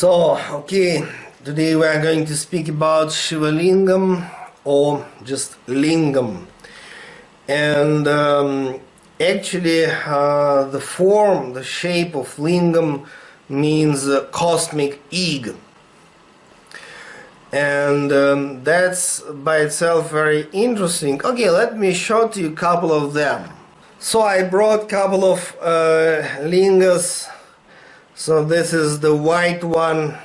Okay, today we are going to speak about Shiva Lingam, or just Lingam. And actually the form, the shape of Lingam means cosmic egg. And that's by itself very interesting. Okay, let me show to you a couple of them. So I brought a couple of lingas. So this is the white one.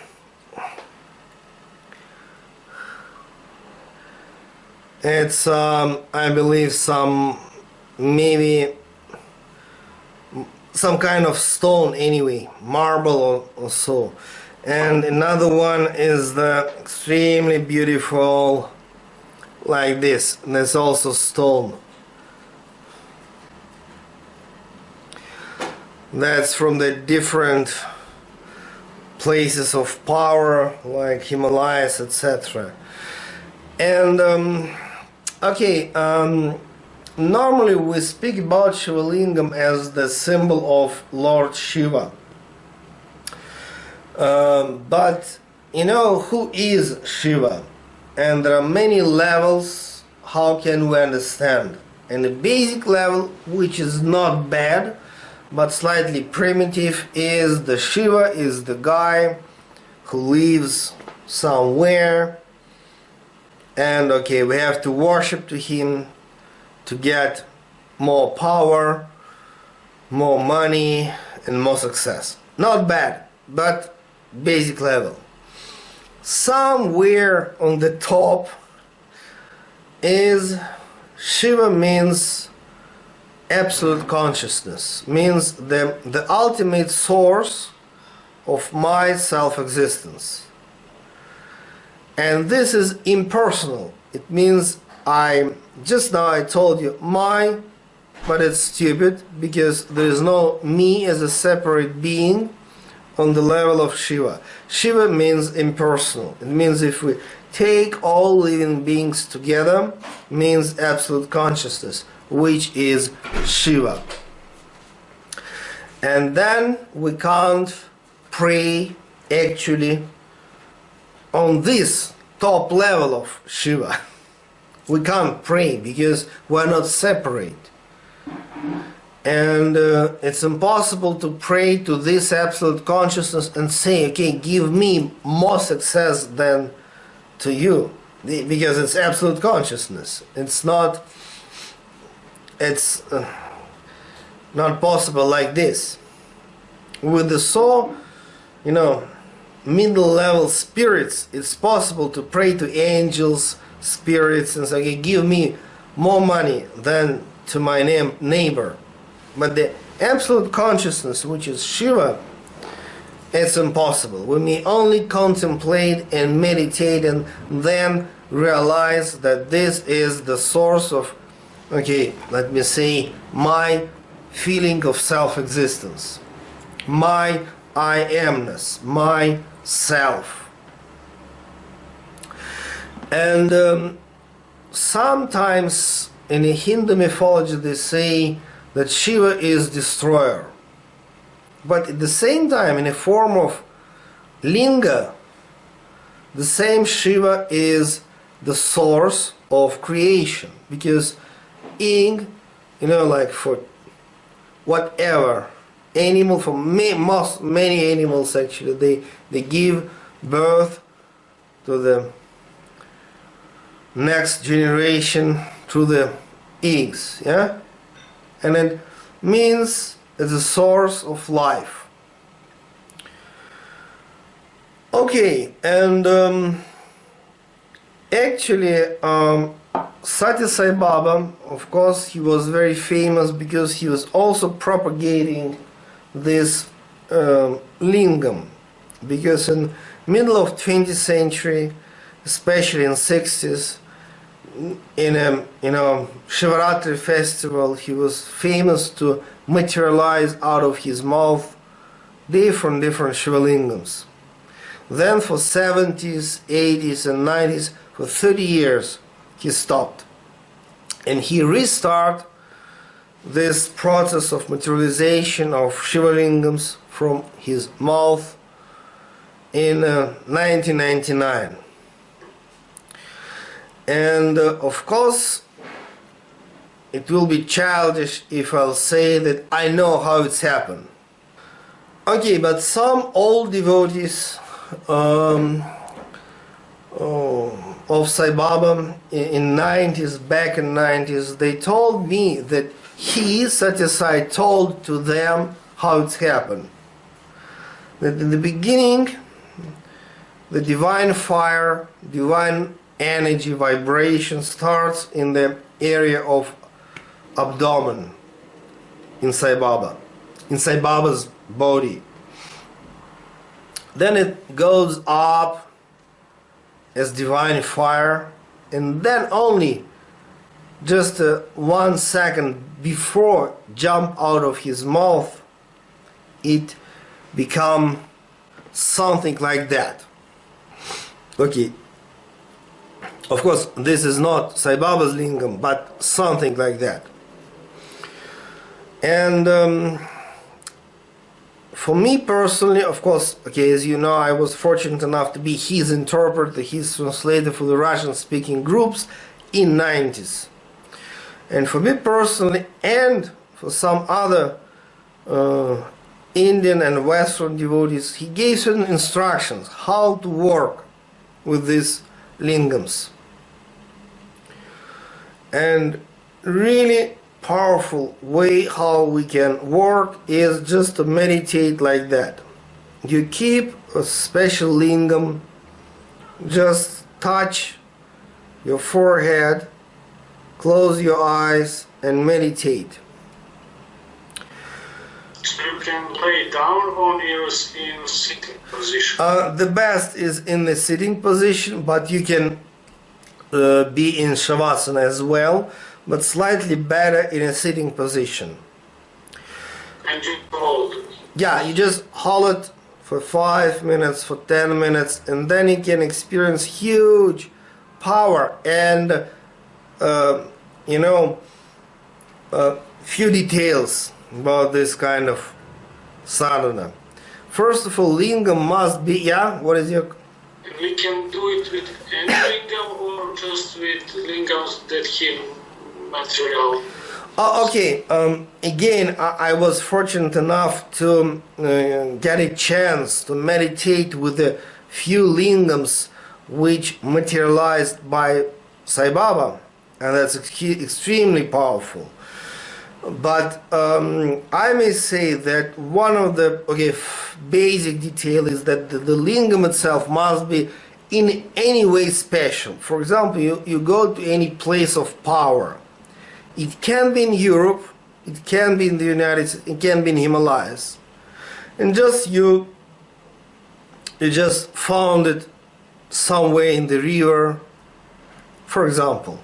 It's I believe maybe some kind of stone anyway, marble or so. And another one is the extremely beautiful, like this. And there's also stone. That's from the different places of power, like Himalayas, etc. And normally we speak about Shiva Lingam as the symbol of Lord Shiva. But you know, who is Shiva? And there are many levels. How can we understand? And the basic level, which is not bad but slightly primitive, is the Shiva is the guy who lives somewhere, and okay, we have to worship to him to get more power, more money, and more success. Not bad, but basic level. Somewhere on the top is Shiva, means absolute consciousness, means the ultimate source of my self-existence. And this is impersonal. It means just now I told you my, but it's stupid because there is no me as a separate being on the level of Shiva. Shiva means impersonal. It means if we take all living beings together, means absolute consciousness, which is Shiva. And then we can't pray actually on this top level of Shiva. We can't pray because we're not separate. And it's impossible to pray to this absolute consciousness and say, okay, give me more success than to you, because it's absolute consciousness. It's not possible like this. With the middle level spirits, it's possible to pray to angels, spirits, and say, okay, give me more money than to my neighbor. But the absolute consciousness, which is Shiva, it's impossible. We may only contemplate and meditate and then realize that this is the source of, okay, let me say, my feeling of self-existence, my I amness, my self. And sometimes in the Hindu mythology they say that Shiva is destroyer. But at the same time, in a form of linga, the same Shiva is the source of creation. Because ing, like for whatever animal, for many animals actually, they give birth to the next generation through the eggs, yeah? And it means it's a source of life. Okay, and actually Sathya Sai Baba, of course, he was very famous because he was also propagating this lingam. Because in middle of 20th century, especially in 60s, in a Shivaratri festival, he was famous to materialize out of his mouth different Shiva Lingams. Then for 70s, 80s and 90s, for 30 years, he stopped. And he restarted this process of materialization of Shiva Lingams from his mouth in 1999. And of course, it will be childish if I'll say that I know how it's happened. Okay, but some old devotees of Sai Baba in 90s, back in 90s, they told me that he, Sathya Sai, told to them how it's happened. That in the beginning, the divine fire, divine energy, vibration starts in the area of abdomen in Sai Baba, in Sai Baba's body. Then it goes up as divine fire, and then only just 1 second before jump out of his mouth, it become something like that. Okay, of course this is not Sai Baba's lingam, but something like that. And for me personally, of course, okay, as you know, I was fortunate enough to be his interpreter, his translator for the Russian-speaking groups in 90s. And for me personally, and for some other Indian and Western devotees, he gave certain instructions how to work with these lingams. And really powerful way how we can work is just to meditate like that. You keep a special lingam, just touch your forehead, close your eyes and meditate. So you can lay down on your in sitting position. The best is in the sitting position, but you can be in Shavasana as well, but slightly better in a sitting position. And you hold. Yeah, you just hold it for 5 minutes, for 10 minutes, and then you can experience huge power and few details about this kind of sadhana. First of all, lingam must be, what is your... We can do it with any lingam or just with lingams that have material. Okay, again, I was fortunate enough to get a chance to meditate with a few lingams which materialized by Sai Baba, and that's extremely powerful. But I may say that one of the basic detail is that the lingam itself must be in any way special. For example, you go to any place of power. It can be in Europe, it can be in the United States, it can be in Himalayas. And just you just found it somewhere in the river, for example.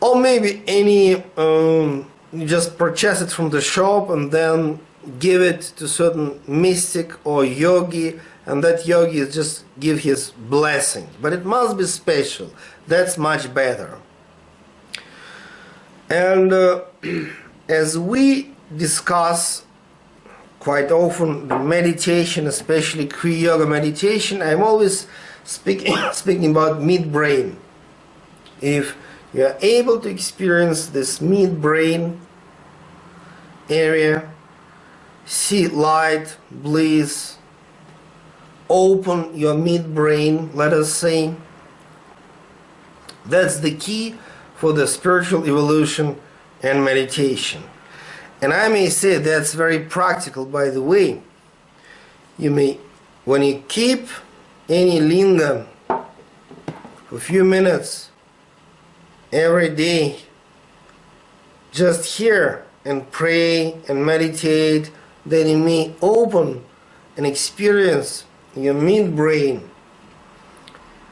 Or maybe any, you just purchase it from the shop and then give it to certain mystic or yogi, and that yogi just give his blessing. But it must be special. That's much better. And as we discuss quite often the meditation, especially Kriya Yoga meditation, I'm always speaking about midbrain. If you are able to experience this midbrain area, see light, bliss, open your midbrain, let us say, that's the key for the spiritual evolution and meditation. And I may say that's very practical, by the way. You may, when you keep any lingam for a few minutes every day, just hear and pray and meditate, then you may open and experience your midbrain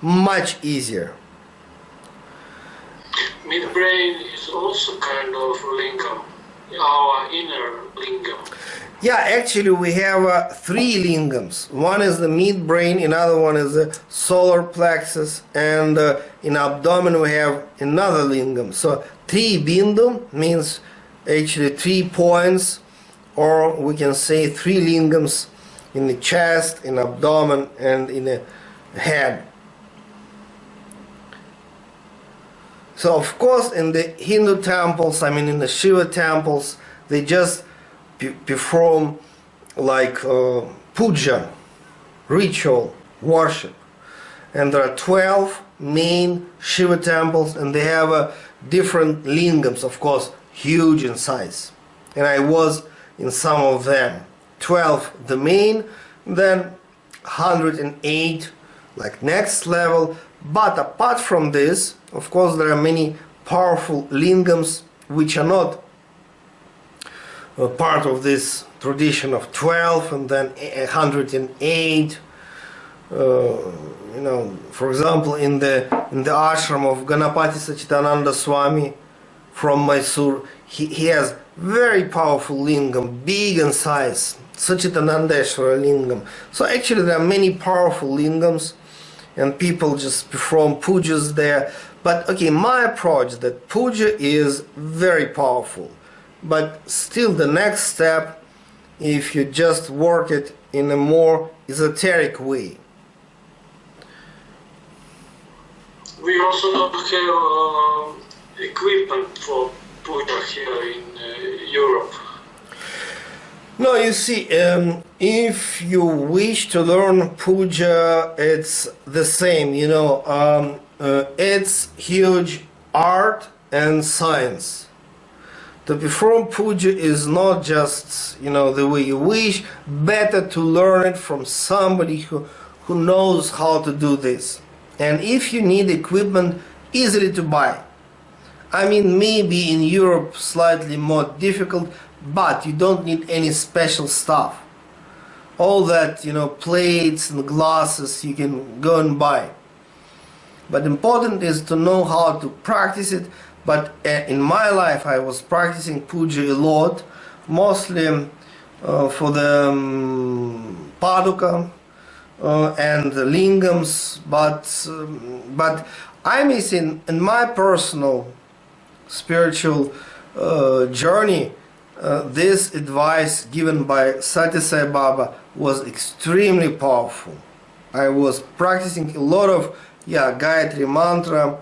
much easier. Midbrain is also kind of lingam, our inner lingam. Yeah, actually we have 3 lingams. One is the midbrain, another one is the solar plexus, and in abdomen we have another lingam. So 3 bindu means actually 3 points, or we can say 3 lingams in the chest, in abdomen, and in the head. So of course in the Hindu temples, I mean in the Shiva temples, they just perform like puja, ritual, worship. And there are 12 main Shiva temples, and they have different lingams, of course, huge in size. And I was in some of them. 12 the main, then 108 like next level. But apart from this, of course, there are many powerful lingams which are not part of this tradition of 12 and then 108. You know, for example, in the ashram of Ganapati Sachidananda Swami from Mysore, he has very powerful lingam, big in size, Sachidanandeshwara lingam. So actually there are many powerful lingams, and people just perform pujas there. But okay, my approach that puja is very powerful, but still the next step, if you just work it in a more esoteric way. We also don't have equipment for puja here in Europe. No, you see, if you wish to learn puja, it's the same, you know, it's huge art and science. To perform puja is not just, you know, the way you wish. Better to learn it from somebody who knows how to do this. And if you need equipment, easily to buy. I mean, maybe in Europe slightly more difficult, but you don't need any special stuff. All that, you know, plates and glasses you can go and buy. But important is to know how to practice it. But in my life I was practicing puja a lot, mostly for the paduka and the lingams, but I may say in my personal spiritual journey, this advice given by Sathya Sai Baba was extremely powerful. I was practicing a lot of Gayatri mantra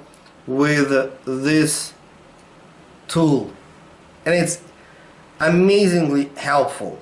with this tool, and it's amazingly helpful.